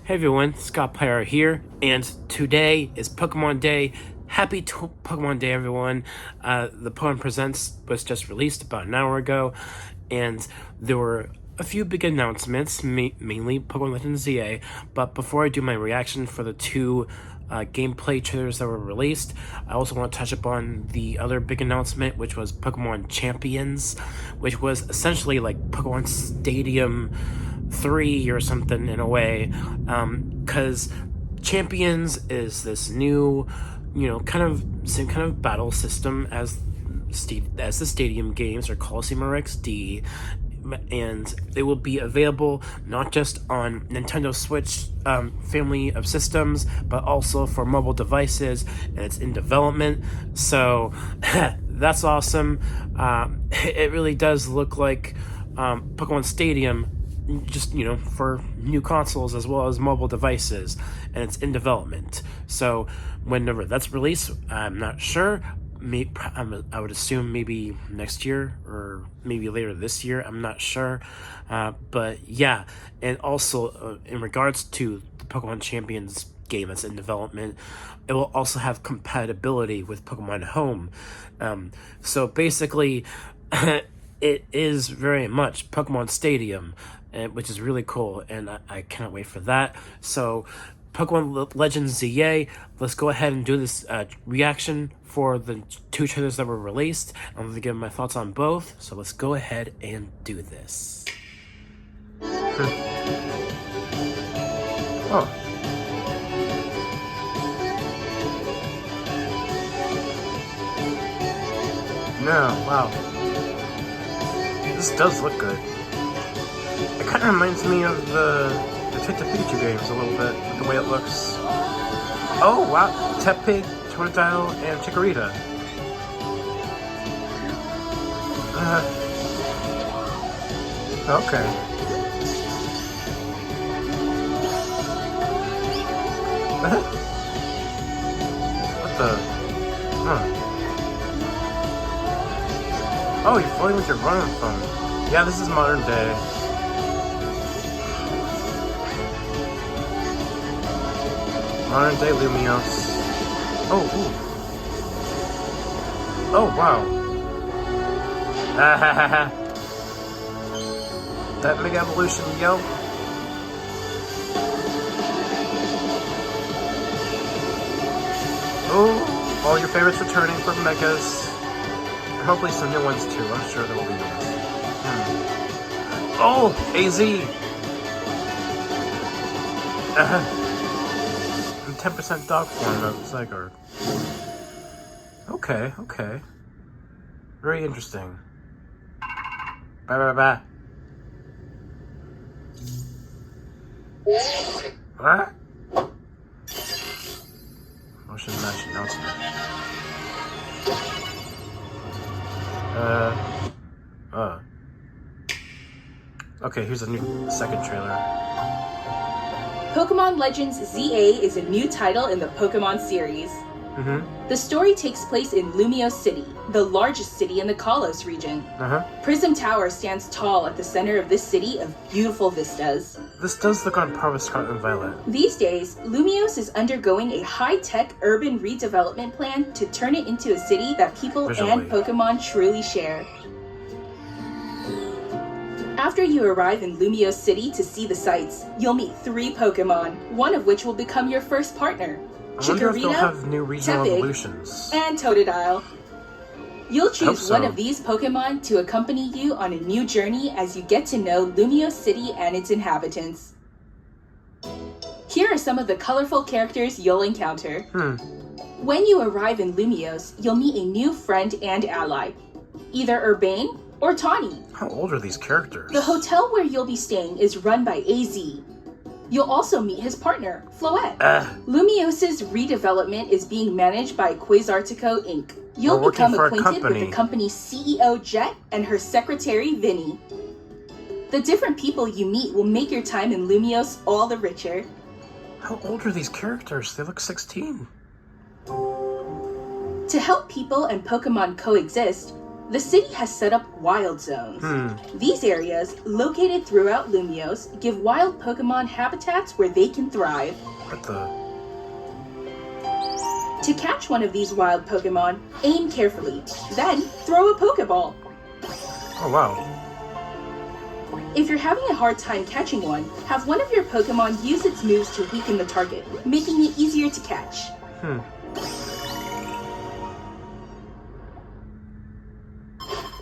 Hey everyone, Scott Pyre here, and today is Pokemon Day. Happy Pokemon Day, everyone. The Pokemon Presents was just released about an hour ago, and there were a few big announcements, mainly Pokemon Legends ZA. But before I do my reaction for the two gameplay trailers that were released, I also want to touch upon the other big announcement, which was Pokemon Champions, which was essentially like Pokemon Stadium 3 or something in a way, because Champions is this new, same kind of battle system as the Stadium games or Coliseum RXD, and it will be available not just on Nintendo Switch family of systems, but also for mobile devices, and it's in development. So that's awesome. It really does look like Pokemon Stadium, just for new consoles as well as mobile devices, and it's in development. So whenever that's released, I'm not sure. I would assume maybe next year or maybe later this year. I'm not sure, but yeah. And also in regards to the Pokemon Champions game that's in development, it will also have compatibility with Pokemon Home. So basically, it is very much Pokemon Stadium, which is really cool, and I cannot wait for that. So, Pokemon Legends ZA, let's go ahead and do this reaction for the two trailers that were released. I'm going to give my thoughts on both, so let's go ahead and do this. Oh. No, wow. This does look good. It kind of reminds me of the Pikachu games a little bit, with the way it looks. Oh, wow. Tepig, Totodile, and Chikorita. Okay. What the? Huh. Oh, you're floating with your running phone. Yeah, this is modern day. Modern day Lumiose. Oh, ooh. Oh, wow. That Mega Evolution yelp. Oh, all your favorites returning from Megas. Hopefully some new ones too. I'm sure there will be new ones. Oh, AZ. 10% dog form of Zygarde. Okay. Very interesting. Bye. What? Motion match announcement. Okay, here's a new second trailer. Pokemon Legends ZA is a new title in the Pokemon series. The story takes place in Lumiose City, the largest city in the Kalos region. Prism Tower stands tall at the center of this city of beautiful vistas. This does look on par with Scarlet and Violet. These days, Lumiose is undergoing a high-tech urban redevelopment plan to turn it into a city that people and Pokemon truly share. After you arrive in Lumiose City to see the sights, you'll meet 3 Pokemon, one of which will become your first partner. I wonder if they'll have new regional evolutions. And Totodile. You'll choose one of these Pokemon to accompany you on a new journey as you get to know Lumiose City and its inhabitants. Here are some of the colorful characters you'll encounter. When you arrive in Lumiose, you'll meet a new friend and ally, either Urbane or Tawny. How old are these characters? The hotel where you'll be staying is run by AZ. You'll also meet his partner, Floette. Lumiose's redevelopment is being managed by Quasartico Inc. You'll become acquainted with the company's CEO, Jet, and her secretary, Vinny. The different people you meet will make your time in Lumiose all the richer. How old are these characters? They look 16. To help people and Pokemon coexist, The city has set up wild zones. These areas, located throughout Lumiose, give wild Pokemon habitats where they can thrive. What the? To catch one of these wild Pokemon, aim carefully, then throw a Pokeball. Oh, wow. If you're having a hard time catching one, have one of your Pokemon use its moves to weaken the target, making it easier to catch.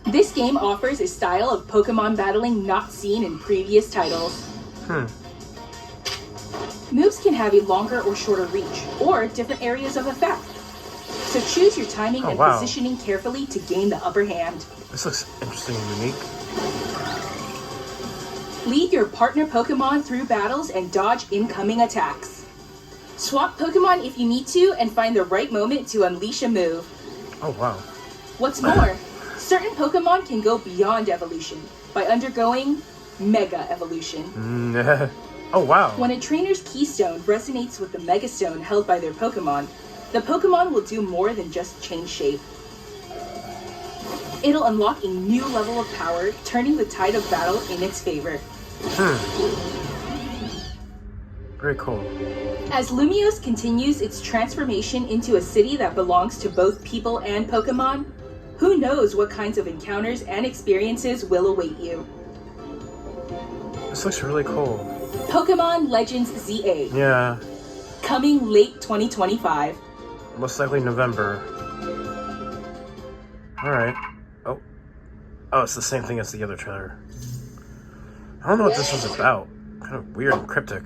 This game offers a style of Pokemon battling not seen in previous titles. Moves can have a longer or shorter reach, or different areas of effect. So choose your timing and positioning carefully to gain the upper hand. This looks interesting and unique. Lead your partner Pokemon through battles and dodge incoming attacks. Swap Pokemon if you need to and find the right moment to unleash a move. Oh, wow. What's more, certain Pokemon can go beyond evolution by undergoing Mega Evolution. Oh, wow. When a trainer's Keystone resonates with the Mega Stone held by their Pokemon, the Pokemon will do more than just change shape. It'll unlock a new level of power, turning the tide of battle in its favor. Very cool. As Lumiose continues its transformation into a city that belongs to both people and Pokemon, who knows what kinds of encounters and experiences will await you. This looks really cool. Pokemon Legends ZA. Yeah. Coming late 2025. Most likely November. Alright. Oh, it's the same thing as the other trailer. I don't know what this was about. Kind of weird and cryptic.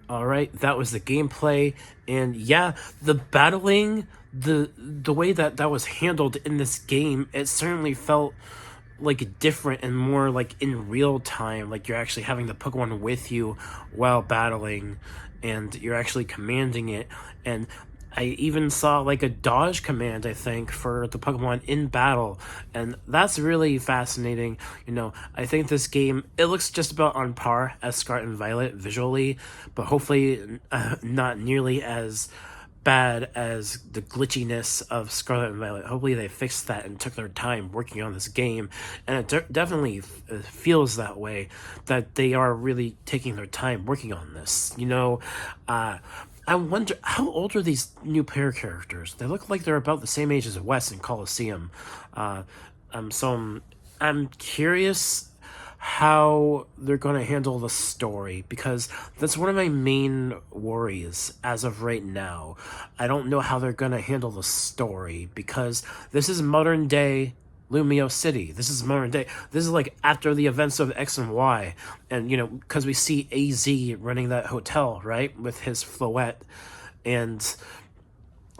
Alright, that was the gameplay, and yeah, the battling, the way that was handled in this game, it certainly felt like different and more like in real time, like you're actually having the Pokemon with you while battling, and you're actually commanding it. And I even saw like a dodge command, I think, for the Pokemon in battle, and that's really fascinating. I think this game, it looks just about on par as Scarlet and Violet visually, but hopefully not nearly as bad as the glitchiness of Scarlet and Violet. Hopefully they fixed that and took their time working on this game, and it definitely feels that way, that they are really taking their time working on this. I wonder, how old are these new player characters? They look like they're about the same age as Wes in Coliseum. So I'm curious how they're going to handle the story, because that's one of my main worries as of right now. I don't know how they're going to handle the story, because this is modern day Lumiose City. This is modern day. This is like after the events of X and Y. And, because we see AZ running that hotel, right, with his Floette. And,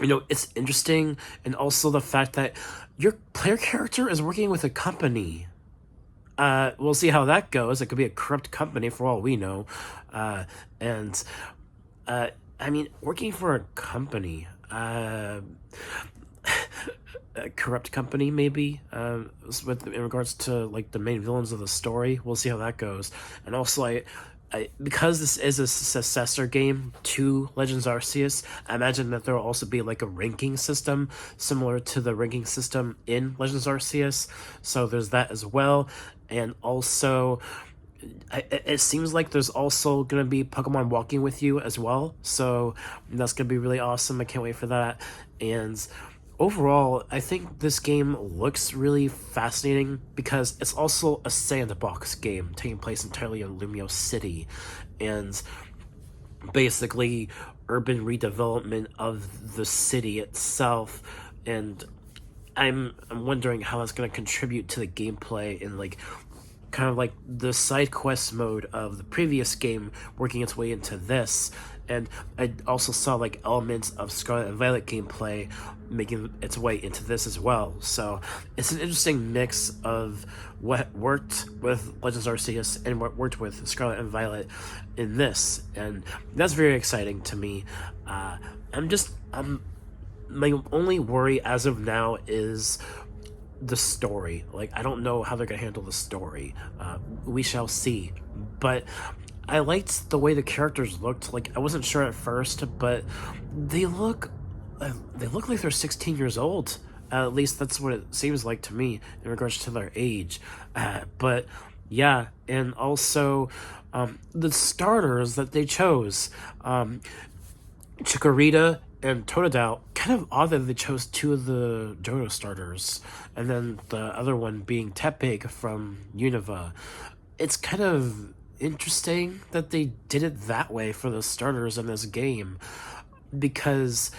it's interesting. And also the fact that your player character is working with a company. We'll see how that goes. It could be a corrupt company for all we know. Working for a company, a corrupt company, maybe, in regards to like the main villains of the story. We'll see how that goes. And also, I because this is a successor game to Legends Arceus, I imagine that there will also be like a ranking system similar to the ranking system in Legends Arceus. So there's that as well. And also, it seems like there's also going to be Pokemon walking with you as well. So that's going to be really awesome. I can't wait for that. And overall, I think this game looks really fascinating because it's also a sandbox game taking place entirely in Lumiose City, and basically urban redevelopment of the city itself. And I'm wondering how that's going to contribute to the gameplay and like kind of like the side quest mode of the previous game working its way into this. And I also saw like elements of Scarlet and Violet gameplay making its way into this as well. So it's an interesting mix of what worked with Legends Arceus and what worked with Scarlet and Violet in this, and that's very exciting to me. My only worry as of now is the story. Like, I don't know how they're gonna handle the story. We shall see. But I liked the way the characters looked. Like, I wasn't sure at first, but they look like they're 16 years old. At least that's what it seems like to me in regards to their age. But yeah, and also the starters that they chose, Chikorita and Totodile. Kind of odd that they chose two of the Johto starters, and then the other one being Tepig from Unova. It's kind of interesting that they did it that way for the starters in this game, because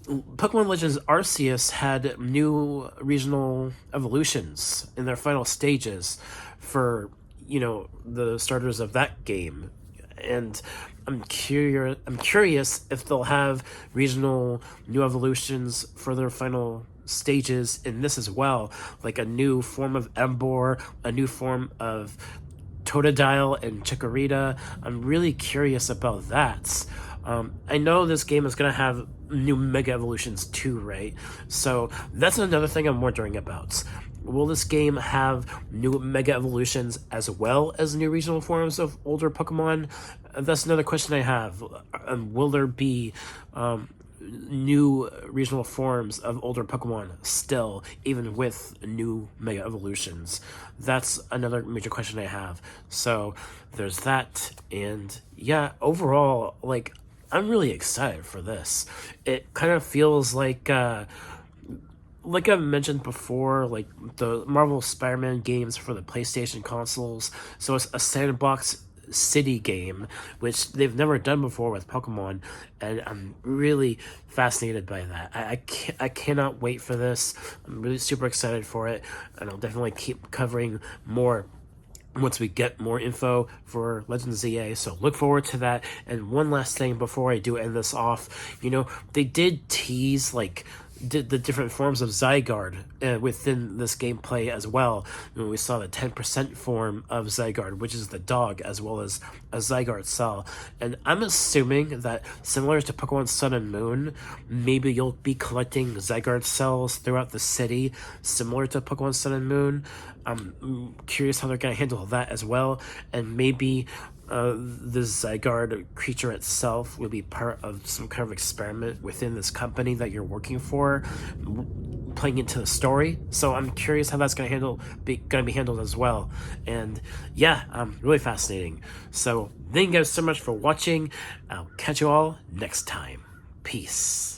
Pokemon Legends Arceus had new regional evolutions in their final stages for, the starters of that game. And I'm curious if they'll have regional new evolutions for their final stages in this as well, like a new form of Emboar, a new form of Totodile and Chikorita. I'm really curious about that. I know this game is going to have new Mega Evolutions too, right? So that's another thing I'm wondering about. Will this game have new Mega Evolutions as well as new regional forms of older Pokemon? That's another question I have. Will there be new regional forms of older Pokemon still, even with new Mega Evolutions? That's another major question I have. So there's that, and yeah, overall, like, I'm really excited for this. It kind of feels like I've mentioned before, like the Marvel Spider-Man games for the PlayStation consoles. So it's a sandbox city game, which they've never done before with Pokemon, and I'm really fascinated by that. I cannot wait for this. I'm really super excited for it, and I'll definitely keep covering more once we get more info for Legends ZA, so look forward to that. And one last thing before I do end this off, they did tease, like, the different forms of Zygarde within this gameplay as well. We saw the 10% form of Zygarde, which is the dog, as well as a Zygarde cell. And I'm assuming that, similar to Pokemon Sun and Moon, maybe you'll be collecting Zygarde cells throughout the city, similar to Pokemon Sun and Moon. I'm curious how they're going to handle that as well. And maybe the Zygarde creature itself will be part of some kind of experiment within this company that you're working for, playing into the story. So I'm curious how that's going to be handled as well. And yeah, really fascinating. So thank you guys so much for watching. I'll catch you all next time. Peace.